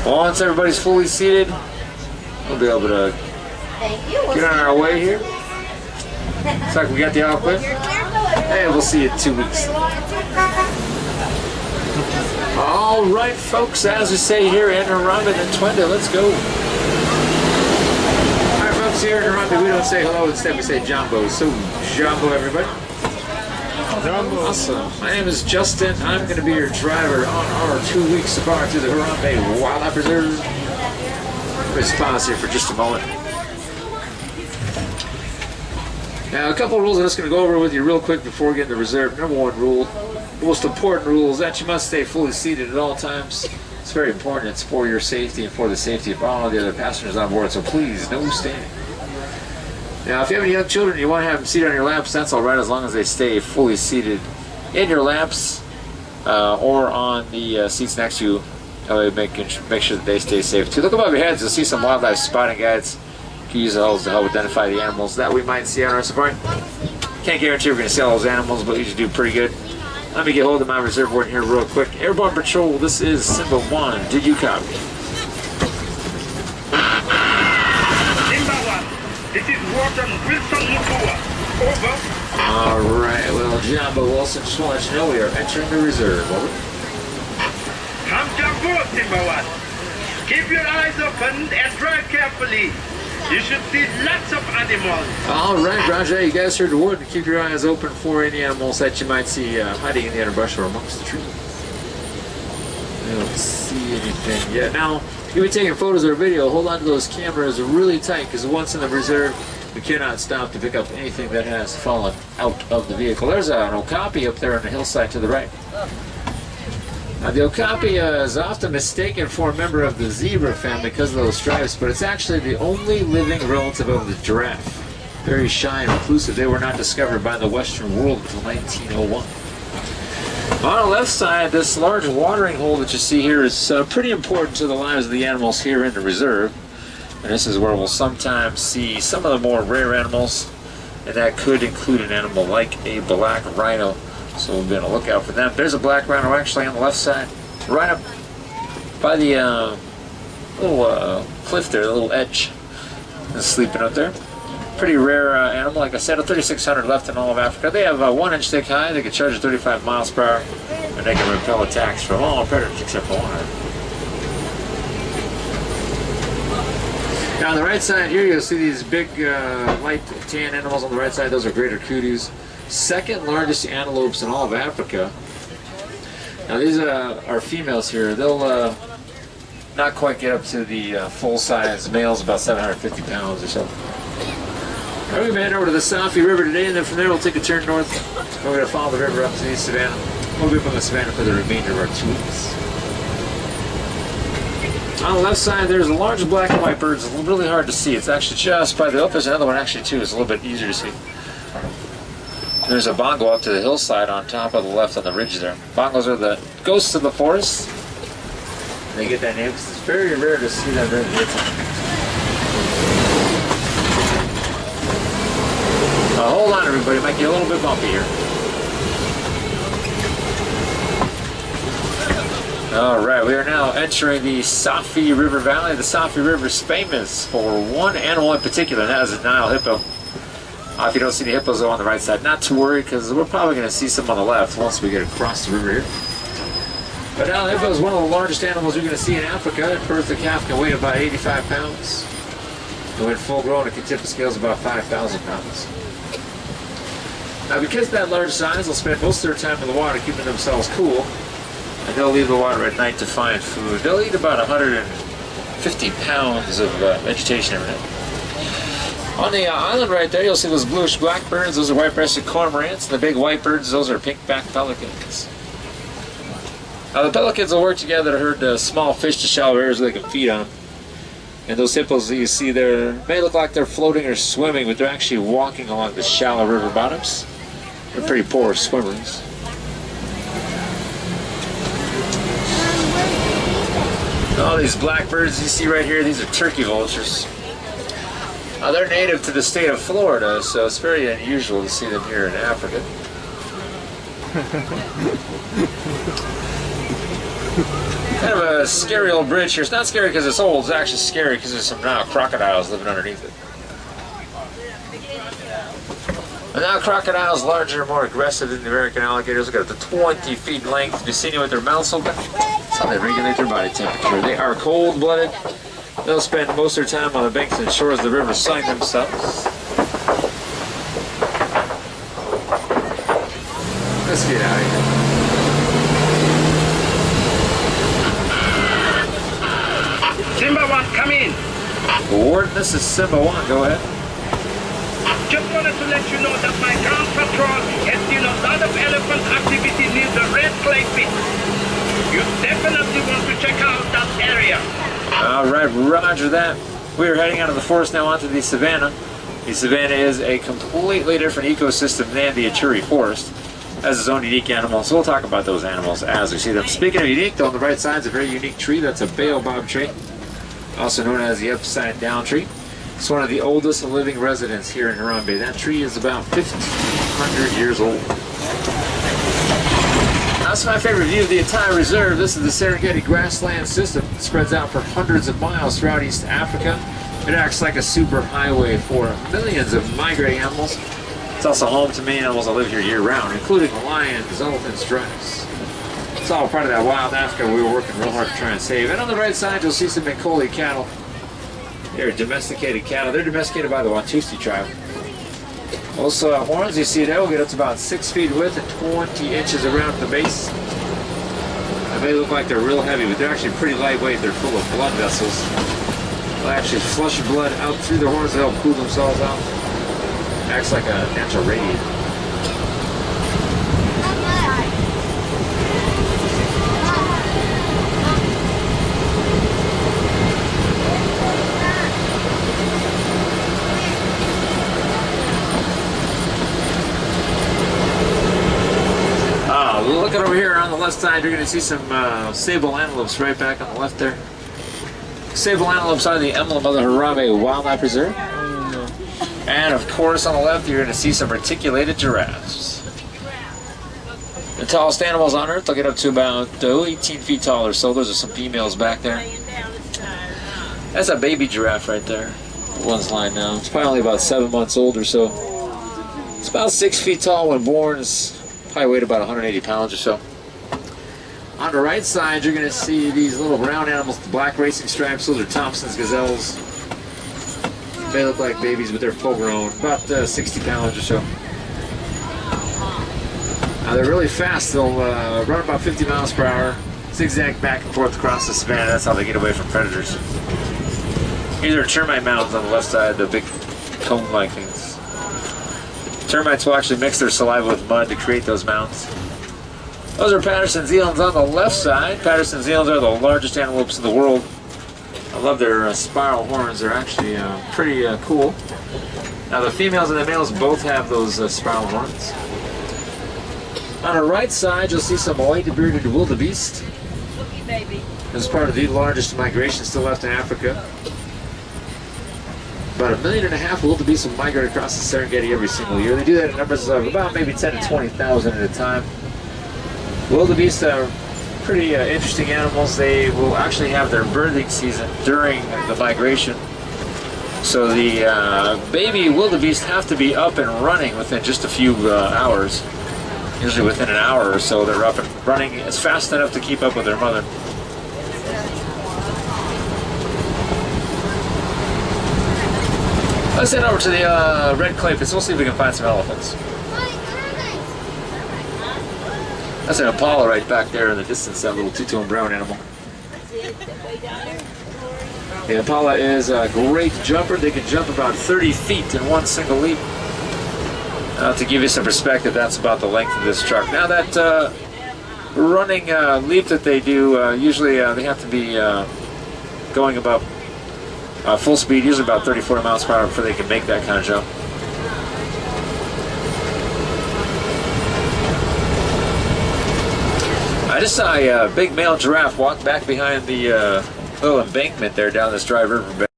Once everybody's fully seated, we'll be able to get on our way here. Looks like we got the outfit. And we'll see you in 2 weeks. All right, folks, as we say here in Harambe and Twende, let's go. All right, folks, here in Harambe, we don't say hello, instead we say Jumbo. So, Jumbo, everybody. Awesome. My name is Justin. I'm going to be your driver on our 2-week safari through the Harambe Wildlife Reserve. Let's pause here for just a moment. Now, a couple of rules I'm just going to go over with you real quick before we get into the reserve. Number 1 rule, the most important rule, is that you must stay fully seated at all times. It's very important. It's for your safety and for the safety of all the other passengers on board, so please, no standing. Now, if you have any young children and you want to have them seated on your laps, that's all right, as long as they stay fully seated in your laps or on the seats next to you. Make sure that they stay safe too. Look above your heads. You'll see some wildlife spotting guides. You can use those to help identify the animals that we might see on our safari. Can't guarantee we're going to see all those animals, but we usually do pretty good. Let me get hold of my reserve warden here real quick. Airborne Patrol, this is Simba 1. Did you copy? This is Warden Wilson Mukua. Over. Alright, well, Jumbo Wilson, just want to let you know we are entering the reserve. Over. Come to board, Simba 1. Keep your eyes open and drive carefully. You should see lots of animals. Alright, Roger, you guys heard the word. Keep your eyes open for any animals that you might see hiding in the underbrush or amongst the trees. I don't see anything yet. Now, you'll be taking photos or video. Hold on to those cameras really tight, because once in the reserve, we cannot stop to pick up anything that has fallen out of the vehicle. There's an okapi up there on the hillside to the right. Now, the okapi is often mistaken for a member of the zebra family because of those stripes, but it's actually the only living relative of the giraffe. Very shy and reclusive. They were not discovered by the Western world until 1901. On the left side, this large watering hole that you see here is pretty important to the lives of the animals here in the reserve. And this is where we'll sometimes see some of the more rare animals, and that could include an animal like a black rhino. So we'll be on the lookout for them. There's a black rhino actually on the left side, right up by the little cliff there, the little edge. It's sleeping up there. Pretty rare animal, like I said, a 3,600 left in all of Africa. They have 1 inch thick high, they can charge at 35 miles per hour, and they can repel attacks from all predators except for one. Now on the right side here, you'll see these big light tan animals on the right side. Those are greater kudu's. Second largest antelopes in all of Africa. Now these are females here. They'll not quite get up to the full-size males, about 750 pounds or so. We're going to head over to the Safi River today, and then from there we'll take a turn north. We're going to follow the river up to the Savannah. We'll be up on the Savannah for the remainder of our 2 weeks. On the left side, there's a large black and white bird. It's really hard to see. It's actually just by the... Oh, there's another one actually too. It's a little bit easier to see. There's a bongo up to the hillside on top of the left on the ridge there. Bongos are the ghosts of the forest. They get that name because it's very rare to see them during the daytime. Hold on, everybody. It might get a little bit bumpy here. All right, we are now entering the Safi River Valley. The Safi River is famous for one animal in particular, and that is a Nile hippo. If you don't see the hippos on the right side, not to worry, because we're probably going to see some on the left once we get across the river here. But Nile hippo is one of the largest animals you're going to see in Africa. At birth, the calf can weigh about 85 pounds. And when full grown, it can tip the scales about 5,000 pounds. Now, because of that large size, they'll spend most of their time in the water keeping themselves cool, and they'll leave the water at night to find food. They'll eat about 150 pounds of vegetation every night. On the island right there, you'll see those bluish blackbirds. Those are white-breasted cormorants. And the big white birds, those are pink-backed pelicans. Now, the pelicans will work together to herd small fish to shallow areas where they can feed on them. And those hippos that you see there may look like they're floating or swimming, but they're actually walking along the shallow river bottoms. They're pretty poor swimmers. All these blackbirds you see right here, these are turkey vultures. They're native to the state of Florida, so it's very unusual to see them here in Africa. Kind of a scary old bridge here. It's not scary because it's old. It's actually scary because there's some crocodiles living underneath it. And now crocodiles larger and more aggressive than the American alligators. Look at it, the 20 feet in length. Have you seen it with their mouths open? That's how they regulate their body temperature. They are cold-blooded. They'll spend most of their time on the banks and shores of the river sunning themselves. Let's get out of here. Simba 1, come in. Warden, this is Simba 1. Go ahead. Just wanted to let you know that my ground patrol has seen a lot of elephant activity near the Red Clay Pit. You definitely want to check out that area. All right, roger that. We are heading out of the forest now onto the Savannah. The Savannah is a completely different ecosystem than the Achuri Forest. Has its own unique animals, so we'll talk about those animals as we see them. Speaking of unique, though, on the right side is a very unique tree. That's a baobab tree, also known as the upside down tree. It's one of the oldest living residents here in Harambe. That tree is about 1,500 years old. That's my favorite view of the entire reserve. This is the Serengeti grassland system. It spreads out for hundreds of miles throughout East Africa. It acts like a super highway for millions of migrating animals. It's also home to many animals that live here year-round, including lions, elephants, giraffes. It's all part of that wild Africa we were working real hard to try and save. And on the right side, you'll see some Macaulay cattle. They're domesticated cattle. They're domesticated by the Watusi tribe. Also, horns you see there will get up to about 6 feet width and 20 inches around the base. They may look like they're real heavy, but they're actually pretty lightweight. They're full of blood vessels. They'll actually flush blood out through their horns to help cool themselves out. Acts like a natural radiator. Looking over here on the left side, you're going to see some sable antelopes right back on the left there. Sable antelopes are the emblem of the Harambe Wildlife Reserve. And of course on the left you're going to see some reticulated giraffes. The tallest animals on earth, they'll get up to about 18 feet tall or so. Those are some females back there. That's a baby giraffe right there. One's lying down. It's probably only about 7 months old or so. It's about 6 feet tall when born. It's probably weighed about 180 pounds or so. On the right side, you're going to see these little brown animals with black racing stripes. Those are Thompson's Gazelles. They look like babies, but they're full grown, about 60 pounds or so. They're really fast. They'll run about 50 miles per hour, zigzag back and forth across the savannah. That's how they get away from predators. These are termite mounds on the left side, the big cone-like things. Termites will actually mix their saliva with mud to create those mounds. Those are Pattersons Eels on the left side. Pattersons Eels are the largest antelopes in the world. I love their spiral horns. They're actually pretty cool. Now the females and the males both have those spiral horns. On the right side, you'll see some white-bearded wildebeest. It's part of the largest migration still left in Africa. About 1.5 million wildebeest will migrate across the Serengeti every single year. They do that in numbers of about maybe 10 to 20,000 at a time. Wildebeest are pretty interesting animals. They will actually have their birthing season during the migration. So the baby wildebeest have to be up and running within just a few hours. Usually within an hour or so, they're up and running. It's fast enough to keep up with their mother. Let's head over to the red clay pits. We'll see if we can find some elephants. That's an impala right back there in the distance, that little two-tone brown animal. The impala is a great jumper. They can jump about 30 feet in one single leap. To give you some perspective, that's about the length of this truck. Now that running leap that they do, usually they have to be going about full speed, usually about 30-40 miles per hour before they can make that kind of jump. I just saw a big male giraffe walk back behind the little embankment there down this dry river bed.